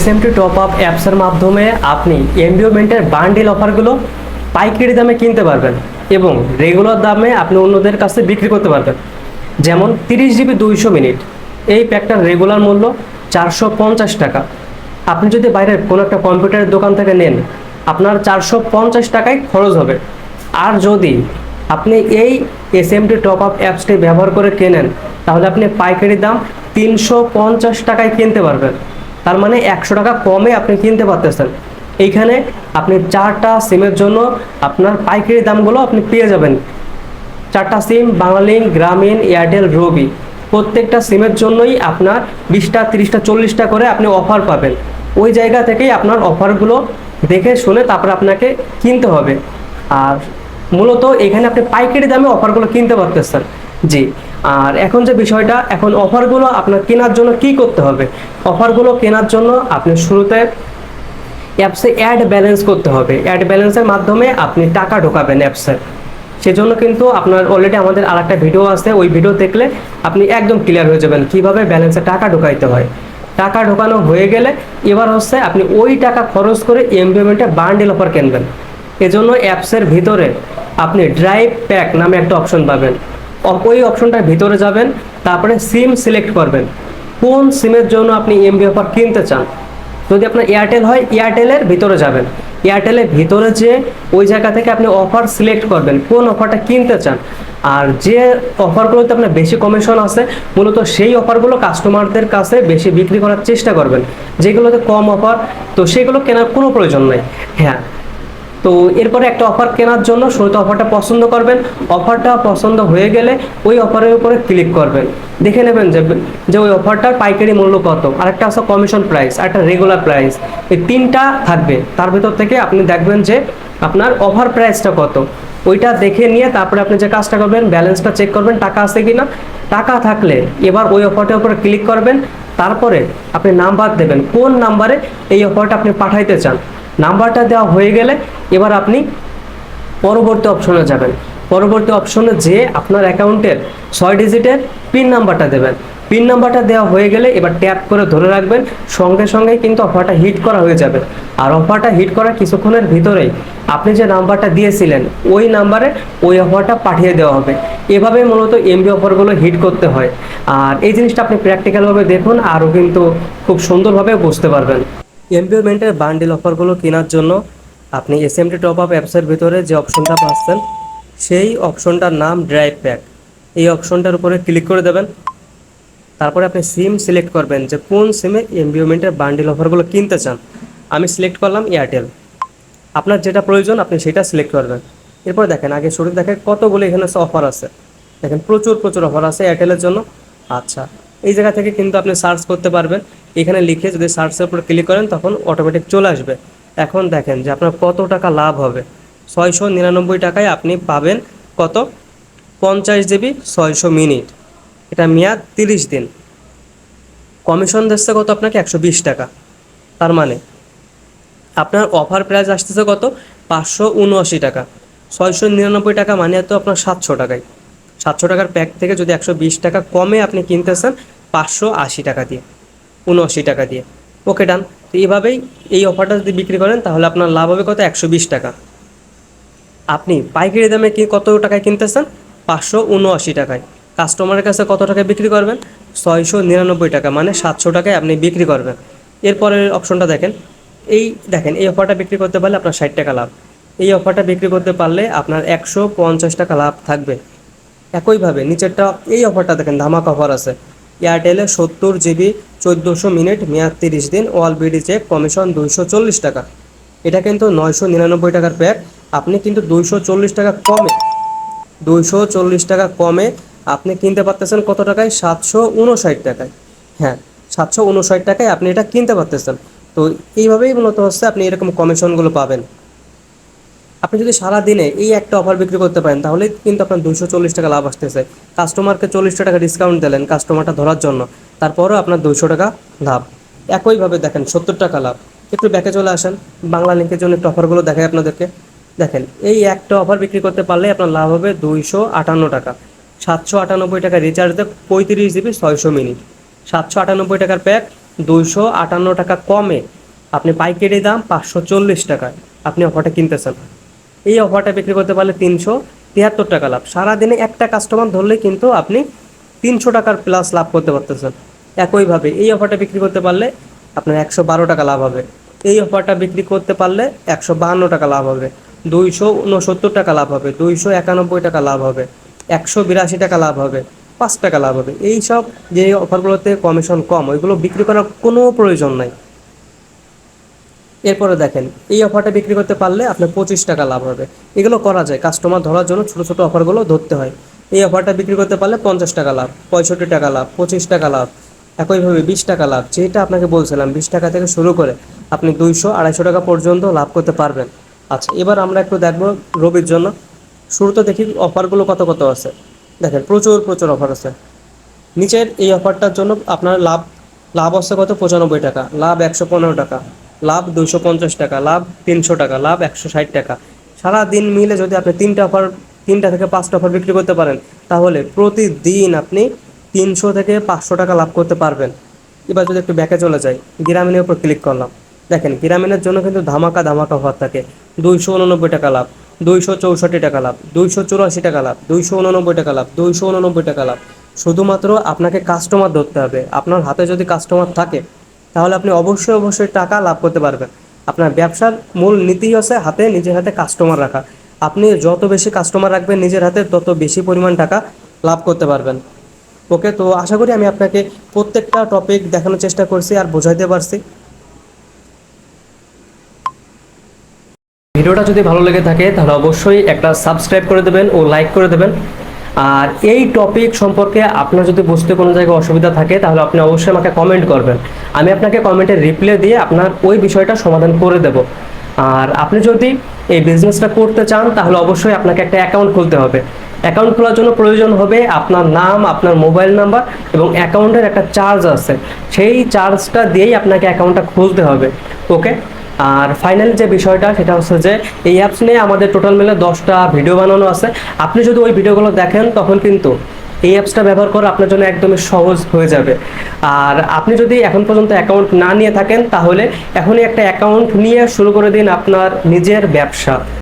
SMT top up অ্যাপসের মাধ্যমে আপনি এমবিওমেন্টের বান্ডেল অফারগুলো পাইকারি দামে কিনতে পারবেন এবং রেগুলার দামে আপনি অন্যদের কাছে বিক্রি করতে পারবেন। যেমন 30 জিবি 200 মিনিট, এই প্যাকটার রেগুলার মূল্য 450 টাকা। আপনি যদি বাইরের কোনো একটা কম্পিউটারের দোকান থেকে নেন, আপনার 450 টাকায় খরচ হবে। আর যদি আপনি এই এসএমটি টপ আপ অ্যাপসটি ব্যবহার করে কেনেন, তাহলে আপনি পাইকারি দাম 350 টাকায় কিনতে পারবেন। তার মানে 100 টাকা কমে আপনি কিনতে পারতেছেন। এইখানে আপনি 4টা সিমের জন্য আপনার পাইকারি দামগুলো আপনি পেয়ে যাবেন। 4টা সিম বাংলালিংক, গ্রামীণ, এয়ারটেল, রবি, প্রত্যেকটা সিমের জন্যই আপনার 20টা 30টা 40টা করে আপনি অফার পাবেন। ওই জায়গা থেকেই আপনার অফারগুলো দেখে শুনে তারপরে আপনাকে কিনতে হবে। আর মূলত এখানে আপনি পাইকারি দামে অফারগুলো কিনতে পারতেছেন। জি, আর এখন যে বিষয়টা, এখন অফারগুলো আপনার কেনার জন্য কি করতে হবে? অফারগুলো কেনার জন্য আপনি শুরুতে অ্যাপসে অ্যাড ব্যালেন্স করতে হবে। অ্যাড ব্যালেন্সের মাধ্যমে আপনি টাকা ঢোকাবেন অ্যাপসে। সেজন্য কিন্তু আপনার অলরেডি আমাদের আরেকটা ভিডিও আছে, ওই ভিডিও দেখলে আপনি একদম ক্লিয়ার হয়ে যাবেন কিভাবে ব্যালেন্সে টাকা ঢোকাইতে হয়। টাকা ঢোকানো হয়ে গেলে এবার হচ্ছে আপনি ওই টাকা খরচ করে এমবিওমেন্টে বান্ডেল অফার কিনবেন। এজন্য অ্যাপসের ভিতরে আপনি ড্রাইভ প্যাক নামে একটা অপশন পাবেন। ওই অপশনটার ভিতরে যাবেন, তারপরে সিম সিলেক্ট করবেন কোন সিমের জন্য আপনি এমবি অফার কিনতে চান। যদি আপনার এয়ারটেল হয়, এয়ারটেলের ভিতরে যাবেন। এয়ারটেলের ভিতরে যে ওই জায়গা থেকে আপনি অফার সিলেক্ট করবেন কোন অফারটা কিনতে চান। আর যে অফারগুলোতে আপনার বেশি কমিশন আছে, মূলত সেই অফারগুলো কাস্টমারদের কাছে বেশি বিক্রি করার চেষ্টা করবেন। যেগুলোতে কম অফার, তো সেগুলো কেনার কোনো প্রয়োজন নেই। হ্যাঁ, তো এরপরে একটা অফার কেনার জন্য শুরুতে অফারটা পছন্দ করবেন। অফারটা পছন্দ হয়ে গেলে ওই অফারের উপরে ক্লিক করবেন। দেখে নেবেন যে ওই অফারটার পাইকারি মূল্য কত, আরেকটা আছে কমিশন প্রাইস, আরেকটা রেগুলার প্রাইস। এই 3টা থাকবে। তার ভিতর থেকে আপনি দেখবেন যে আপনার অফার প্রাইসটা কত, ওইটা দেখে নিয়ে তারপরে আপনি যে কাজটা করবেন, ব্যালেন্সটা চেক করবেন টাকা আছে কি না। টাকা থাকলে এবার ওই অফারটার উপরে ক্লিক করবেন। তারপরে আপনি নাম্বার দেবেন, কোন নাম্বারে এই অফারটা আপনি পাঠাইতে চান। নাম্বারটা দেওয়া হয়ে গেলে এবার আপনি পরবর্তী অপশনে যাবেন। পরবর্তী অপশনে যে আপনার অ্যাকাউন্টের 6 ডিজিটের পিন নাম্বারটা দেবেন। পিন নাম্বারটা দেওয়া হয়ে গেলে এবার ট্যাপ করে ধরে রাখবেন, সঙ্গে সঙ্গে কিন্তু অফারটা হিট করা হয়ে যাবে। আর অফারটা হিট করার কিছুক্ষণের ভিতরেই আপনি যে নাম্বারটা দিয়েছিলেন ওই নাম্বারে ওই অফারটা পাঠিয়ে দেওয়া হবে। এভাবে মূলত এমবি অফারগুলো হিট করতে হয়। আর এই জিনিসটা আপনি প্র্যাকটিক্যালভাবে দেখুন, আরও কিন্তু খুব সুন্দরভাবে বুঝতে পারবেন। এমবিওমেন্টের বান্ডেল অফারগুলো কেনার জন্য আপনি এসএমটি টপ আপ অ্যাপসের ভিতরে যে অপশনটা পাচ্ছেন, সেই অপশনটার নাম ড্রাইভ প্যাক। এই অপশনটার উপরে ক্লিক করে দেবেন। তারপরে আপনি সিম সিলেক্ট করবেন যে কোন সিমে এমবিওমেন্টের বান্ডেল অফারগুলো কিনতে চান। আমি সিলেক্ট করলাম এয়ারটেল। আপনার যেটা প্রয়োজন আপনি সেটা সিলেক্ট করবেন। এরপর দেখেন, আগে শুরু দেখেন কতগুলো এখানে অফার আছে। দেখেন প্রচুর প্রচুর অফার আছে এয়ারটেলের জন্য। আচ্ছা, এই জায়গা থেকে কিন্তু আপনি সার্চ করতে পারবেন। এখানে লিখে যদি সার্চের উপর ক্লিক করেন তখন অটোমেটিক চলে আসবে। এখন দেখেন যে আপনার কত টাকা লাভ হবে। 699 টাকায় আপনি পাবেন কত, 50 জিবি 600 মিনিট। এটা মেয়াদ 30 দিন। কমিশন দিচ্ছে কত আপনাকে, 120 টাকা। তার মানে আপনার অফার প্রাইস আসতেছে কত, 579 টাকা। 699 টাকা মানে তো আপনার 700 টাকায়। 700 টাকার প্যাক থেকে যদি 120 টাকা কমে আপনি কিনতেছেন 580 টাকা দিয়ে, 79 টাকা দিয়ে। ওকে, ডান। তো এইভাবেই এই অফারটা যদি বিক্রি করেন তাহলে আপনার লাভ হবে কত, 120 টাকা। আপনি পাইকারি দামে কি কত টাকায় কিনতেছেন, 579 টাকায়। কাস্টমারের কাছে কত টাকায় বিক্রি করবেন, 699 টাকা, মানে 700 টাকায় আপনি বিক্রি করবেন। এরপরের অপশনটা দেখেন, এই অফারটা বিক্রি করতে পারলে আপনার 60 টাকা লাভ। এই অফারটা বিক্রি করতে পারলে আপনার 150 টাকা লাভ থাকবে। একইভাবে নিচেরটা, এই অফারটা দেখেন, ধামাকা অফার আছে। এয়ারটেলে 70 জিবি 1400 মিনিট, মেয়াদ 30 দিন, অল বিডি চেক, কমিশন 240 টাকা। এটা কিন্তু 999 টাকার প্যাক। আপনি কিন্তু 240 টাকা কমে, 240 টাকা কমে আপনি কিনতে পারতেছেন কত টাকায়, 759 টাকায়। হ্যাঁ, 759 টাকায় আপনি এটা কিনতে পারতেছেন। তো এইভাবেই মূলত হচ্ছে আপনি এরকম কমিশনগুলো পাবেন। আপনি যদি সারা দিনে এই একটা অফার বিক্রি করতে পারেন তাহলে কিন্তু আপনার 240 টাকা লাভ আসতেছে। কাস্টমারকে 40 টাকা ডিসকাউন্ট দিলেন কাস্টমারটা ধরার জন্য, তারপরও আপনার 200 টাকা লাভ। একইভাবে দেখেন 70 টাকা লাভ। একটু ব্যাকে চলে আসেন, বাংলা লিঙ্কের জন্য একটু অফারগুলো দেখাই আপনাদেরকে। দেখেন, এই একটা অফার বিক্রি করতে পারলে আপনার লাভ হবে 258 টাকা। 798 টাকা রিচার্জে 35 জিবি 600 মিনিট। 798 টাকার প্যাক 258 টাকা কমে আপনি পাইকারি দাম 540 টাকায় আপনি অফারটা কিনতেছেন। এই অফারটা বিক্রি করতে পারলে 373 টাকা লাভ। সারাদিনে একটা কাস্টমার ধরলেই কিন্তু আপনি 300 টাকার প্লাস লাভ করতে পারতেছেন। একইভাবে এই অফারটা বিক্রি করতে পারলে আপনার 112 টাকা লাভ হবে। এই অফারটা বিক্রি করতে পারলে 152 টাকা লাভ হবে, 269 টাকা লাভ হবে, 291 টাকা লাভ হবে, 182 টাকা লাভ হবে, 5 টাকা লাভ হবে। এই সব যে অফারগুলোতে কমিশন কম, ওইগুলো বিক্রি করার কোনো প্রয়োজন নাই। এরপরে দেখেন, এই অফারটা বিক্রি করতে পারলে আপনার 25 টাকা লাভ হবে। এগুলো করা যায়, কাস্টমার ধরার জন্য ছোটো ছোটো অফারগুলো ধরতে হয়। এই অফারটা বিক্রি করতে পারলে 50 টাকা লাভ, 65 টাকা লাভ, 25 টাকা লাভ, একইভাবে 20 টাকা লাভ। যেটা আপনাকে বলছিলাম 20 টাকা থেকে শুরু করে আপনি 200-250 টাকা পর্যন্ত লাভ করতে পারবেন। আচ্ছা, এবার আমরা একটু দেখব রবির জন্য। শুরুতে দেখি অফারগুলো কত কত আছে। দেখেন, প্রচুর প্রচুর অফার আছে। নিচের এই অফারটার জন্য আপনার লাভ লাভ হচ্ছে কত, 95 টাকা, লাভ 115 টাকা, লাভ 250 টাকা, লাভ 300 টাকা, লাভ 160 টাকা। সারা দিন মিলে যদি আপনি তিনটা থেকে পাঁচটা অফার বিক্রি করতে পারেন, তাহলে প্রতিদিন আপনি 300 থেকে 500 টাকা লাভ করতে পারবেন। এবার যদি একটু ব্যাকে চলে যাই, গ্রামীণের উপর ক্লিক করলাম। দেখেন, গ্রামীণের জন্য কিন্তু ধামাকা ধামাকা অফার থাকে। 289 টাকা লাভ, 264 টাকা লাভ, 284 টাকা লাভ, 289 টাকা লাভ, 289 টাকা লাভ। শুধুমাত্র আপনাকে কাস্টমার ধরতে হবে। আপনার হাতে যদি কাস্টমার থাকে, তাহলে আপনি অবশ্যই অবশ্যই টাকা লাভ করতে পারবেন। আপনার ব্যবসার মূল নীতি হচ্ছে নিজের হাতে কাস্টমার রাখা। আপনি যত বেশি কাস্টমার রাখবেন নিজের হাতে, তত বেশি পরিমাণ টাকা লাভ করতে পারবেন। ওকে, তো আশা করি আমি আপনাকে প্রত্যেকটা টপিক দেখানোর চেষ্টা করছি আর বোঝাইতে পারছি। ভিডিওটা যদি ভালো লেগে থাকে তাহলে অবশ্যই একটা সাবস্ক্রাইব করে দেবেন ও লাইক করে দেবেন। আর এই টপিক সম্পর্কে আপনার যদি বুঝতে কোনো জায়গায় অসুবিধা থাকে, তাহলে আপনি অবশ্যই আমাকে কমেন্ট করবেন। আমি আপনাকে কমেন্টে রিপ্লাই দিয়ে আপনার ওই বিষয়টা সমাধান করে দেব। আর আপনি যদি এই বিজনেসটা করতে চান, তাহলে অবশ্যই আপনাকে একটা অ্যাকাউন্ট খুলতে হবে। অ্যাকাউন্ট খোলার জন্য প্রয়োজন হবে আপনার নাম, আপনার মোবাইল নাম্বার এবং অ্যাকাউন্টের একটা চার্জ আছে, সেই চার্জটা দিয়েই আপনাকে অ্যাকাউন্টটা খুলতে হবে। ওকে, আর ফাইনাল যে বিষয়টা সেটা হচ্ছে যে এই অ্যাপস নিয়ে আমাদের টোটাল মিলে 10টা ভিডিও বানানো আছে। আপনি যদি ওই ভিডিওগুলো দেখেন, তখন কিন্তু এই অ্যাপসটা ব্যবহার করা আপনার জন্য একদমই সহজ হয়ে যাবে। আর আপনি যদি এখন পর্যন্ত অ্যাকাউন্ট না নিয়ে থাকেন, তাহলে এখনই একটা অ্যাকাউন্ট নিয়ে শুরু করে দিন আপনার নিজের ব্যবসা।